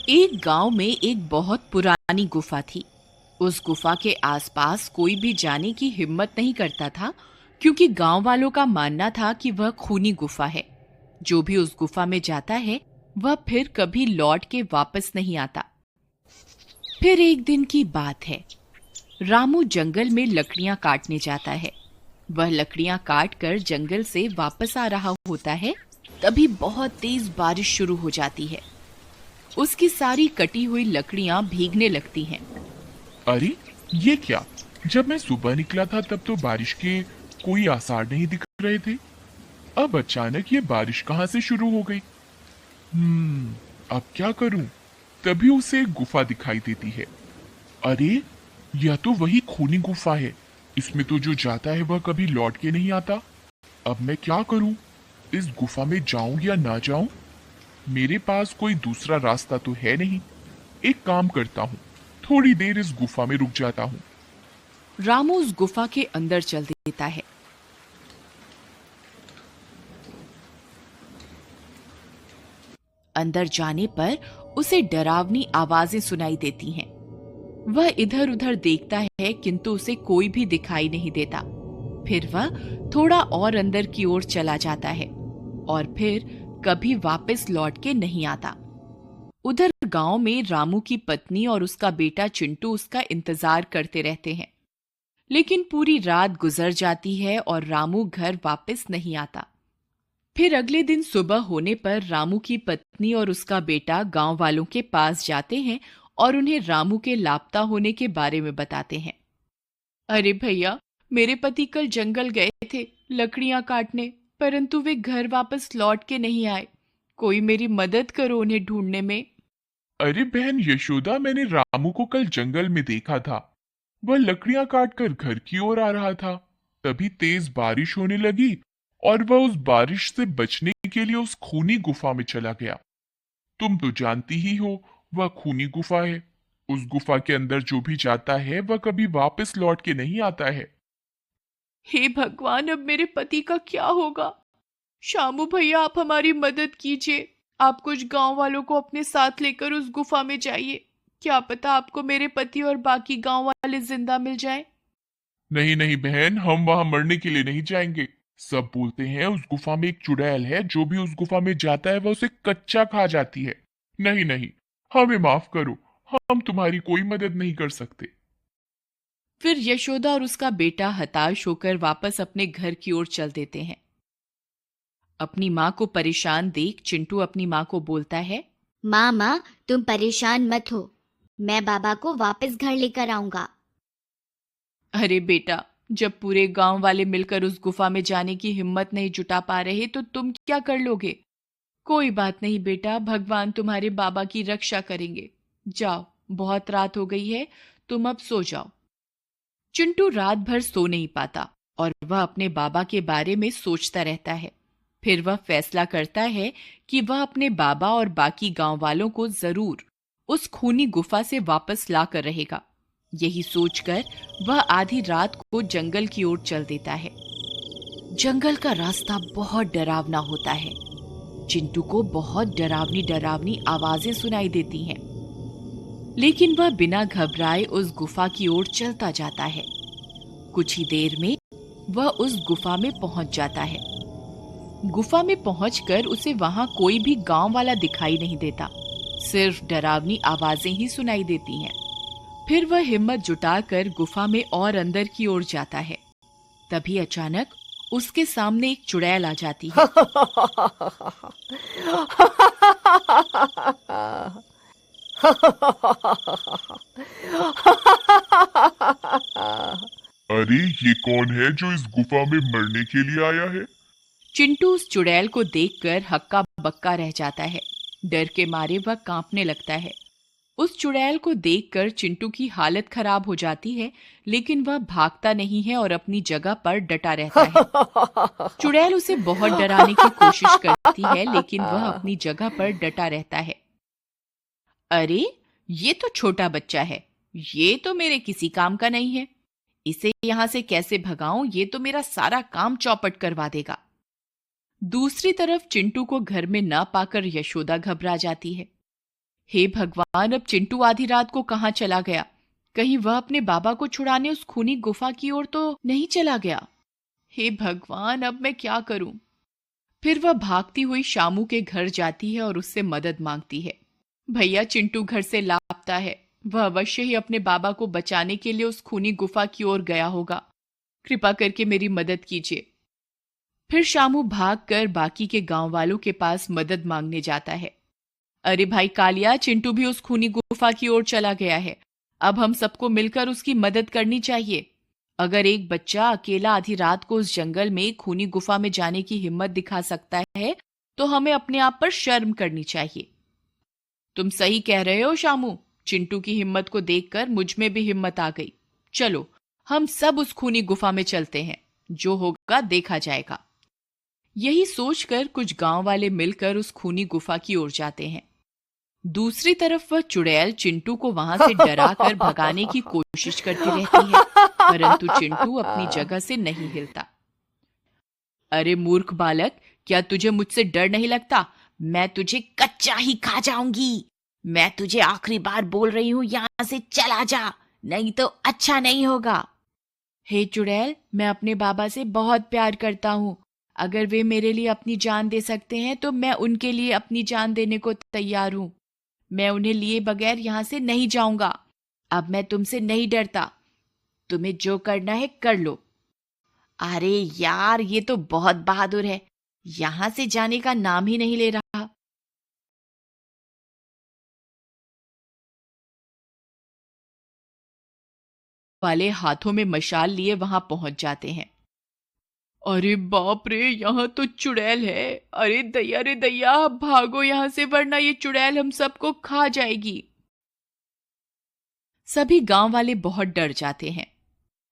एक गांव में एक बहुत पुरानी गुफा थी। उस गुफा के आसपास कोई भी जाने की हिम्मत नहीं करता था, क्योंकि गांव वालों का मानना था कि वह खूनी गुफा है। जो भी उस गुफा में जाता है वह फिर कभी लौट के वापस नहीं आता। फिर एक दिन की बात है। रामू जंगल में लकड़ियां काटने जाता है। वह लकड़ियां काट कर जंगल से वापस आ रहा होता है। तभी बहुत तेज बारिश शुरू हो जाती है। उसकी सारी कटी हुई लकड़ियां भीगने लगती हैं। अरे ये क्या? जब मैं सुबह निकला था तब तो बारिश के कोई आसार नहीं दिख रहे थे। अब अचानक ये बारिश कहाँ से शुरू हो गई? अब क्या करूं? तभी उसे एक गुफा दिखाई देती है। अरे यह तो वही खूनी गुफा है। इसमें तो जो जाता है वह कभी लौट के नहीं आता। अब मैं क्या करूं? इस गुफा में जाऊं या ना जाऊं? मेरे पास कोई दूसरा रास्ता तो है नहीं। एक काम करता हूँ, थोड़ी देर इस गुफा में रुक जाता हूँ। रामू उस गुफा के अंदर चल देता है। अंदर जाने पर उसे डरावनी आवाजें सुनाई देती हैं। वह इधर उधर देखता है, किंतु उसे कोई भी दिखाई नहीं देता। फिर वह थोड़ा और अंदर की ओर चला जाता है और फिर कभी वापस लौट के नहीं आता। उधर गांव में रामू की पत्नी और उसका बेटा चिंटू उसका इंतजार करते रहते हैं। लेकिन पूरी रात गुजर जाती है और रामू घर वापस नहीं आता। फिर अगले दिन सुबह होने पर रामू की पत्नी और उसका बेटा गांव वालों के पास जाते हैं और उन्हें रामू के लापता होने के बारे में बताते हैं। अरे भैया, मेरे पति कल जंगल गए थे लकड़ियां काटने, परंतु वे घर वापस लौट के नहीं आए। कोई मेरी मदद करो उन्हें ढूंढने में। अरे बहन यशोदा, मैंने रामू को कल जंगल में देखा था। वह लकड़ियां काटकर घर की ओर आ रहा था। तभी तेज बारिश होने लगी और वह उस बारिश से बचने के लिए उस खूनी गुफा में चला गया। तुम तो जानती ही हो, वह खूनी गुफा है। उस गुफा के अंदर जो भी जाता है वह कभी वापस लौट के नहीं आता है। हे भगवान, अब मेरे पति का क्या होगा? शामू भैया, आप हमारी मदद कीजिए। आप कुछ गांव वालों को अपने साथ लेकर उस गुफा में जाइए। क्या पता आपको मेरे पति और बाकी गांव वाले जिंदा मिल जाएं। नहीं नहीं बहन, हम वहां मरने के लिए नहीं जाएंगे। सब बोलते हैं उस गुफा में एक चुड़ैल है, जो भी उस गुफा में जाता है वह उसे कच्चा खा जाती है। नहीं नहीं, हमें माफ करो, हम तुम्हारी कोई मदद नहीं कर सकते। फिर यशोदा और उसका बेटा हताश होकर वापस अपने घर की ओर चल देते हैं। अपनी माँ को परेशान देख चिंटू अपनी माँ को बोलता है। माँ, तुम परेशान मत हो। मैं बाबा को वापस घर लेकर आऊंगा। अरे बेटा, जब पूरे गांव वाले मिलकर उस गुफा में जाने की हिम्मत नहीं जुटा पा रहे तो तुम क्या कर लोगे? कोई बात नहीं बेटा, भगवान तुम्हारे बाबा की रक्षा करेंगे। जाओ, बहुत रात हो गई है, तुम अब सो जाओ। चिंटू रात भर सो नहीं पाता और वह अपने बाबा के बारे में सोचता रहता है। फिर वह फैसला करता है कि वह अपने बाबा और बाकी गांव वालों को जरूर उस खूनी गुफा से वापस ला कर रहेगा। यही सोचकर वह आधी रात को जंगल की ओर चल देता है। जंगल का रास्ता बहुत डरावना होता है। चिंटू को बहुत डरावनी डरावनी आवाजें सुनाई देती हैं, लेकिन वह बिना घबराए उस गुफा की ओर चलता जाता है। कुछ ही देर में वह उस गुफा में पहुंच जाता है। गुफा में पहुंचकर उसे वहां कोई भी गांव वाला दिखाई नहीं देता, सिर्फ डरावनी आवाजें ही सुनाई देती हैं। फिर वह हिम्मत जुटाकर गुफा में और अंदर की ओर जाता है। तभी अचानक उसके सामने एक चुड़ैल आ जाती है। अरे ये कौन है जो इस गुफा में मरने के लिए आया है? चिंटू उस चुड़ैल को देखकर हक्का बक्का रह जाता है। डर के मारे वह कांपने लगता है। उस चुड़ैल को देखकर चिंटू की हालत खराब हो जाती है, लेकिन वह भागता नहीं है और अपनी जगह पर डटा रहता है। चुड़ैल उसे बहुत डराने की कोशिश करती है, लेकिन वह अपनी जगह पर डटा रहता है। अरे, ये तो छोटा बच्चा है, ये तो मेरे किसी काम का नहीं है। इसे यहां से कैसे भगाऊं? ये तो मेरा सारा काम चौपट करवा देगा। दूसरी तरफ चिंटू को घर में न पाकर यशोदा घबरा जाती है। हे भगवान, अब चिंटू आधी रात को कहाँ चला गया? कहीं वह अपने बाबा को छुड़ाने उस खूनी गुफा की ओर तो नहीं चला गया? हे भगवान, अब मैं क्या करूं? फिर वह भागती हुई शामू के घर जाती है और उससे मदद मांगती है। भैया, चिंटू घर से लापता है। वह अवश्य ही अपने बाबा को बचाने के लिए उस खूनी गुफा की ओर गया होगा। कृपा करके मेरी मदद कीजिए। फिर शामू भागकर बाकी के गांव वालों के पास मदद मांगने जाता है। अरे भाई कालिया, चिंटू भी उस खूनी गुफा की ओर चला गया है। अब हम सबको मिलकर उसकी मदद करनी चाहिए। अगर एक बच्चा अकेला आधी रात को उस जंगल में खूनी गुफा में जाने की हिम्मत दिखा सकता है, तो हमें अपने आप पर शर्म करनी चाहिए। तुम सही कह रहे हो शामू। चिंटू की हिम्मत को देखकर मुझ में भी हिम्मत आ गई। चलो, हम सब उस खूनी गुफा में चलते हैं। जो होगा देखा जाएगा। यही सोचकर कुछ गांव वाले मिलकर उस खूनी गुफा की ओर जाते हैं। दूसरी तरफ वह चुड़ैल चिंटू को वहां से डराकर भगाने की कोशिश करती रहती है, परंतु चिंटू अपनी जगह से नहीं हिलता। अरे मूर्ख बालक, क्या तुझे मुझसे डर नहीं लगता? मैं तुझे कच्चा ही खा जाऊंगी। मैं तुझे आखिरी बार बोल रही हूं, यहां से चला जा, नहीं तो अच्छा नहीं होगा। हे चुड़ैल, मैं अपने बाबा से बहुत प्यार करता हूं। अगर वे मेरे लिए अपनी जान दे सकते हैं तो मैं उनके लिए अपनी जान देने को तैयार हूं। मैं उन्हें लिए बगैर यहां से नहीं जाऊंगा। अब मैं तुमसे नहीं डरता। तुम्हें जो करना है कर लो। अरे यार, ये तो बहुत बहादुर है। यहां से जाने का नाम ही नहीं ले रहा। वाले हाथों में मशाल लिए वहां पहुंच जाते हैं। अरे बाप रे, यहाँ तो चुड़ैल है। अरे दैया, भागो यहाँ से, वरना ये चुड़ैल हम सबको खा जाएगी। सभी गांव वाले बहुत डर जाते हैं।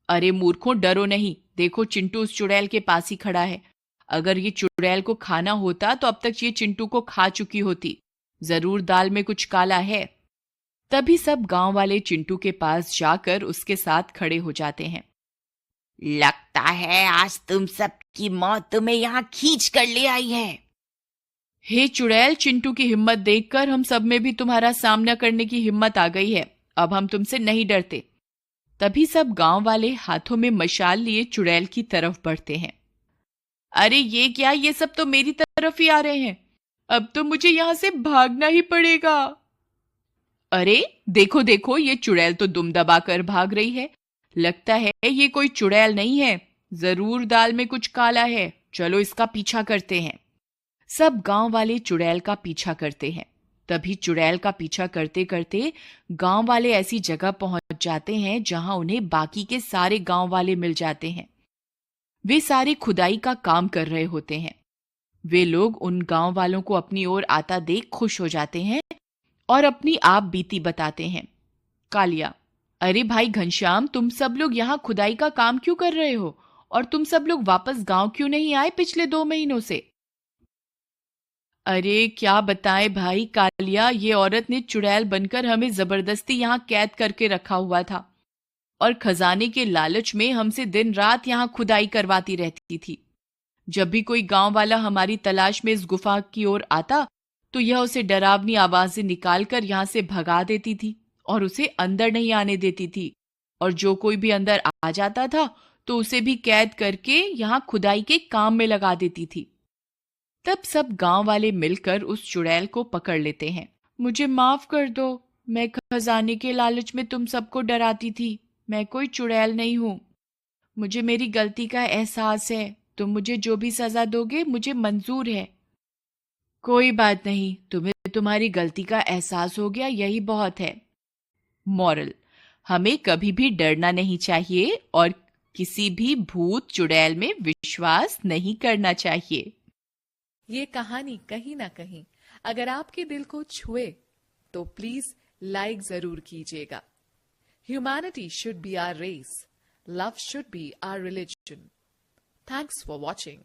अरे मूर्खों, डरो नहीं। देखो, चिंटू उस चुड़ैल के पास ही खड़ा है। अगर ये चुड़ैल को खाना होता तो अब तक ये चिंटू को खा चुकी होती। जरूर दाल में कुछ काला है। तभी सब गांव वाले चिंटू के पास जाकर उसके साथ खड़े हो जाते हैं। लगता है आज तुम सबकी मौत तुम्हें यहाँ खींच कर ले आई है। हे चुड़ैल, चिंटू की हिम्मत देखकर हम सब में भी तुम्हारा सामना करने की हिम्मत आ गई है। अब हम तुमसे नहीं डरते। तभी सब गांव वाले हाथों में मशाल लिए चुड़ैल की तरफ बढ़ते हैं। अरे ये क्या, ये सब तो मेरी तरफ ही आ रहे हैं। अब तो मुझे यहां से भागना ही पड़ेगा। अरे देखो देखो, ये चुड़ैल तो दुम दबाकर भाग रही है। लगता है ये कोई चुड़ैल नहीं है, जरूर दाल में कुछ काला है। चलो इसका पीछा करते हैं। सब गांव वाले चुड़ैल का पीछा करते हैं। तभी चुड़ैल का पीछा करते करते गांव वाले ऐसी जगह पहुंच जाते हैं जहां उन्हें बाकी के सारे गांव वाले मिल जाते हैं। वे सारे खुदाई का काम कर रहे होते हैं। वे लोग उन गांव वालों को अपनी ओर आता देख खुश हो जाते हैं और अपनी आप बीती बताते हैं। कालिया, अरे भाई घनश्याम, तुम सब लोग यहाँ खुदाई का काम क्यों कर रहे हो? और तुम सब लोग वापस गांव क्यों नहीं आए पिछले 2 महीनों से? अरे क्या बताएं भाई कालिया, ये औरत ने चुड़ैल बनकर हमें जबरदस्ती यहाँ कैद करके रखा हुआ था और खजाने के लालच में हमसे दिन रात यहाँ खुदाई करवाती रहती थी। जब भी कोई गांव वाला हमारी तलाश में इस गुफा की ओर आता तो यह उसे डरावनी आवाजें निकालकर यहाँ से भगा देती थी और उसे अंदर नहीं आने देती थी। और जो कोई भी अंदर आ जाता था तो उसे भी कैद करके यहाँ खुदाई के काम में लगा देती थी। तब सब गांव वाले मिलकर उस चुड़ैल को पकड़ लेते हैं। मुझे माफ कर दो, मैं खजाने के लालच में तुम सबको डराती थी। मैं कोई चुड़ैल नहीं हूं। मुझे मेरी गलती का एहसास है। तुम मुझे जो भी सजा दोगे मुझे मंजूर है। कोई बात नहीं, तुम्हें तुम्हारी गलती का एहसास हो गया, यही बहुत है। मॉरल, हमें कभी भी डरना नहीं चाहिए और किसी भी भूत चुड़ैल में विश्वास नहीं करना चाहिए। ये कहानी कहीं ना कहीं अगर आपके दिल को छुए तो प्लीज लाइक जरूर कीजिएगा। Humanity should be our race, love should be our religion. Thanks for watching.